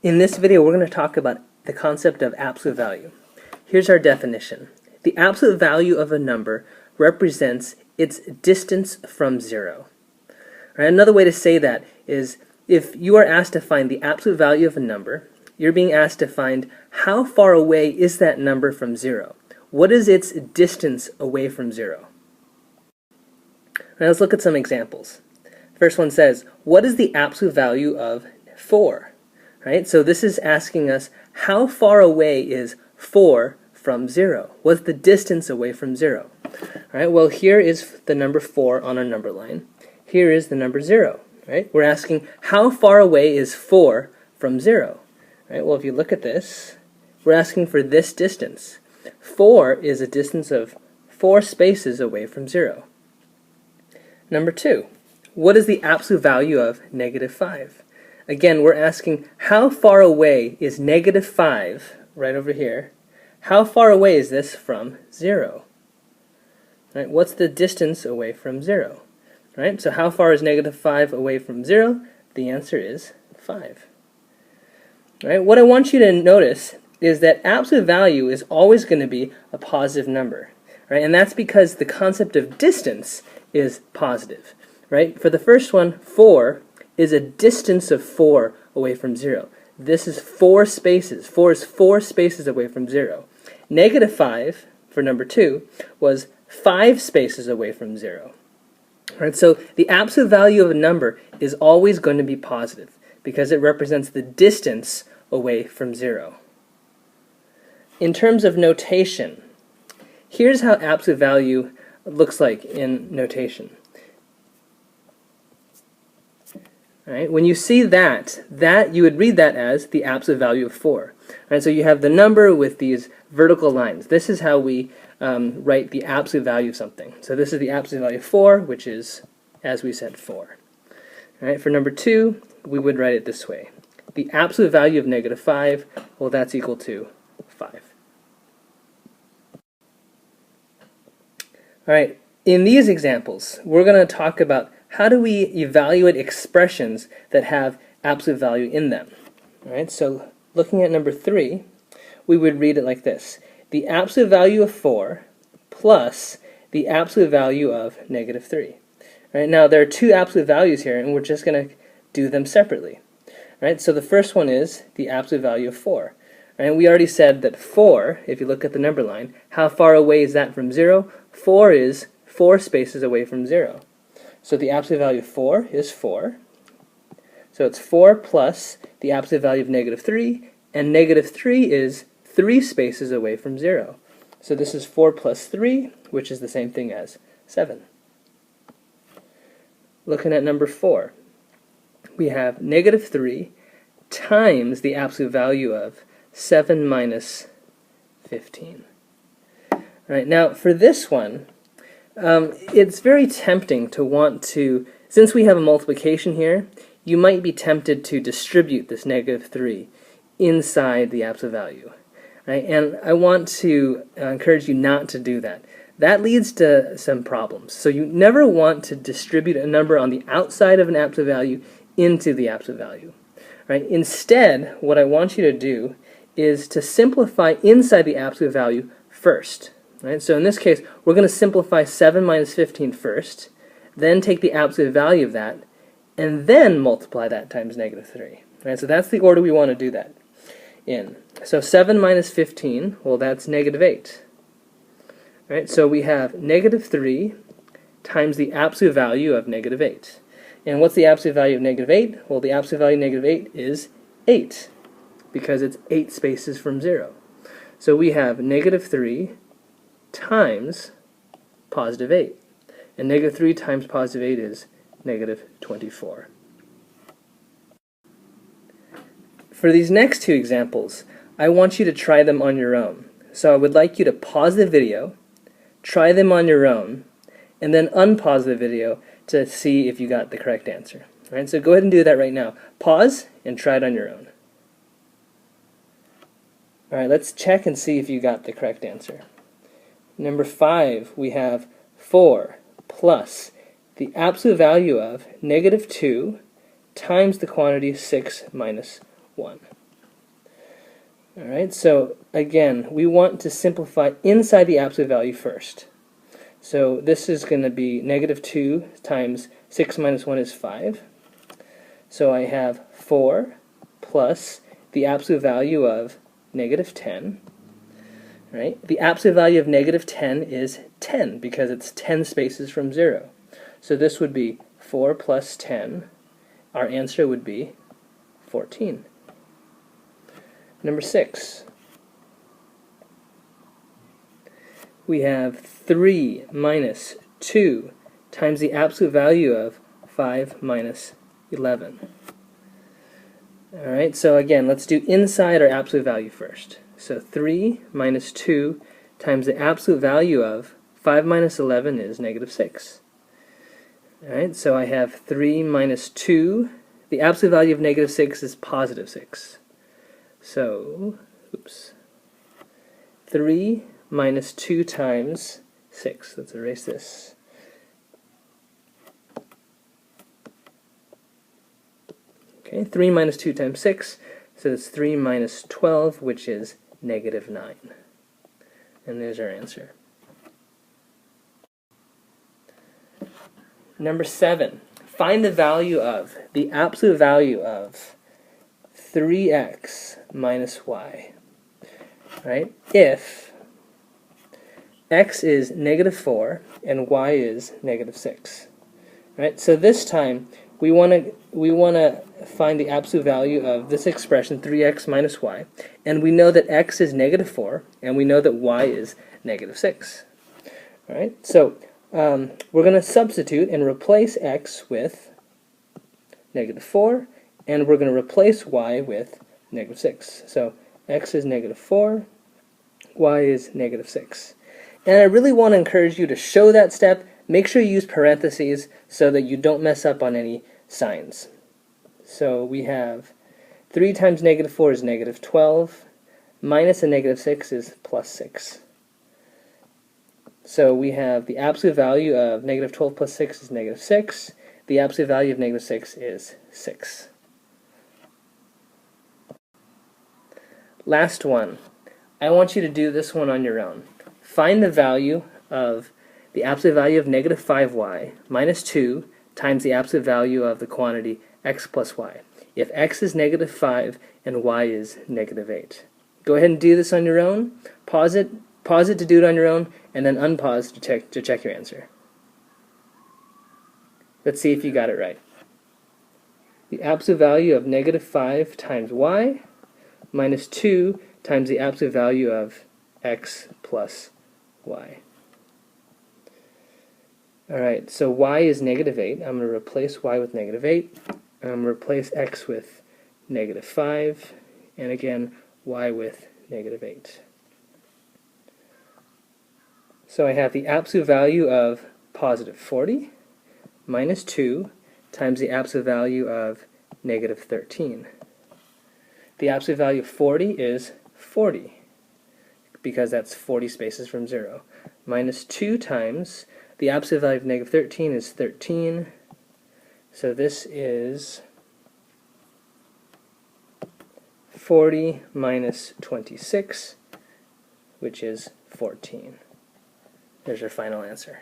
In this video, we're going to talk about the concept of absolute value. Here's our definition. The absolute value of a number represents its distance from zero. Right, another way to say that is if you are asked to find the absolute value of a number, you're being asked to find how far away is that number from zero. What is its distance away from zero? Now let's look at some examples. First one says, what is the absolute value of 4? Right? So this is asking us how far away is 4 from 0? What's the distance away from 0? Right? Well, here is the number 4 on our number line. Here is the number 0. Right? We're asking how far away is 4 from 0? Right? Well, if you look at this, we're asking for this distance. 4 is a distance of 4 spaces away from 0. Number 2, what is the absolute value of -5? Again, we're asking how far away is -5, right over here, how far away is this from 0? Right? What's the distance away from 0? Right? So how far is -5 away from 0? The answer is 5. Right? What I want you to notice is that absolute value is always going to be a positive number. Right? And that's because the concept of distance is positive. Right? For the first one, 4 is a distance of 4 away from 0. This is 4 spaces. 4 is 4 spaces away from 0. -5, for number 2, was 5 spaces away from 0. Right, so the absolute value of a number is always going to be positive because it represents the distance away from 0. In terms of notation, here's how absolute value looks like in notation. Right? When you see that you would read that as the absolute value of 4. Right? So you have the number with these vertical lines. This is how we write the absolute value of something. So this is the absolute value of 4, which is, as we said, 4. Right? For number 2, we would write it this way. The absolute value of -5, well, that's equal to 5. All right, in these examples, we're going to talk about how do we evaluate expressions that have absolute value in them. All right, so looking at number 3, we would read it like this. The absolute value of 4 plus the absolute value of -3. Right, now there are two absolute values here, and we're just going to do them separately. Right, so the first one is the absolute value of 4. And we already said that 4, if you look at the number line, how far away is that from 0? 4 is 4 spaces away from 0. So the absolute value of 4 is 4. So it's 4 plus the absolute value of -3, and -3 is 3 spaces away from 0. So this is 4 plus 3, which is the same thing as 7. Looking at number 4, we have -3 times the absolute value of 7 minus 15. All right, now for this one, it's very tempting to want to, since we have a multiplication here, you might be tempted to distribute this -3 inside the absolute value. Right? And I want to encourage you not to do that. That leads to some problems. So you never want to distribute a number on the outside of an absolute value into the absolute value. Right? Instead, what I want you to do is to simplify inside the absolute value first. Right? So in this case, we're going to simplify 7 minus 15 first, then take the absolute value of that, and then multiply that times -3. Right? So that's the order we want to do that in. So 7 minus 15, well, that's -8. Right? So we have -3 times the absolute value of -8. And what's the absolute value of -8? Well, the absolute value of -8 is 8, because it's 8 spaces from 0. So we have -3 times +8. And -3 times +8 is -24. For these next two examples, I want you to try them on your own. So I would like you to pause the video, try them on your own, and then unpause the video to see if you got the correct answer. All right, so go ahead and do that right now. Pause and try it on your own. All right, let's check and see if you got the correct answer. Number 5, we have 4 plus the absolute value of -2 times the quantity 6 minus 1. Alright, so again, we want to simplify inside the absolute value first. So this is going to be negative 2 times 6 minus 1 is 5. So I have 4 plus the absolute value of negative 10. Right? The absolute value of negative 10 is 10 because it's 10 spaces from 0. So this would be 4 plus 10. Our answer would be 14. Number 6. We have 3 minus 2 times the absolute value of 5 minus 11. Alright, so again, let's do inside our absolute value first. So 3 minus 2 times the absolute value of 5 minus 11 is negative 6. Alright, so I have 3 minus 2. The absolute value of negative 6 is positive 6. So, 3 minus 2 times 6. Let's erase this. Okay, 3 minus 2 times 6. So that's 3 minus 12, which is negative 9. And there's our answer. Number 7. Find the value of, the absolute value of 3x minus y. Right? If x is negative 4 and y is negative 6. Right? So this time we want to find the absolute value of this expression 3x minus y, and we know that x is negative 4 and we know that y is negative 6. All right? So we're going to substitute and replace x with negative 4, and we're going to replace y with negative 6. So x is negative 4, y is negative 6. And I really want to encourage you to show that step. Make sure you use parentheses so that you don't mess up on any signs. So we have 3 times negative 4 is negative 12, minus a negative 6 is plus 6. So we have the absolute value of negative 12 plus 6 is negative 6. The absolute value of negative 6 is 6. Last one. I want you to do this one on your own. Find the value of the absolute value of negative 5y minus 2 times the absolute value of the quantity x plus y, if x is negative 5 and y is negative 8. Go ahead and do this on your own. Pause it to do it on your own, and then unpause to check your answer. Let's see if you got it right. The absolute value of negative 5 times y minus 2 times the absolute value of x plus y. Alright, so y is negative 8. I'm going to replace y with negative 8. I'm going to replace x with negative 5. And again, y with negative 8. So I have the absolute value of positive 40 minus 2 times the absolute value of negative 13. The absolute value of 40 is 40, because that's 40 spaces from 0. Minus 2 times the absolute value of negative 13 is 13. So this is 40 minus 26, which is 14. There's your final answer.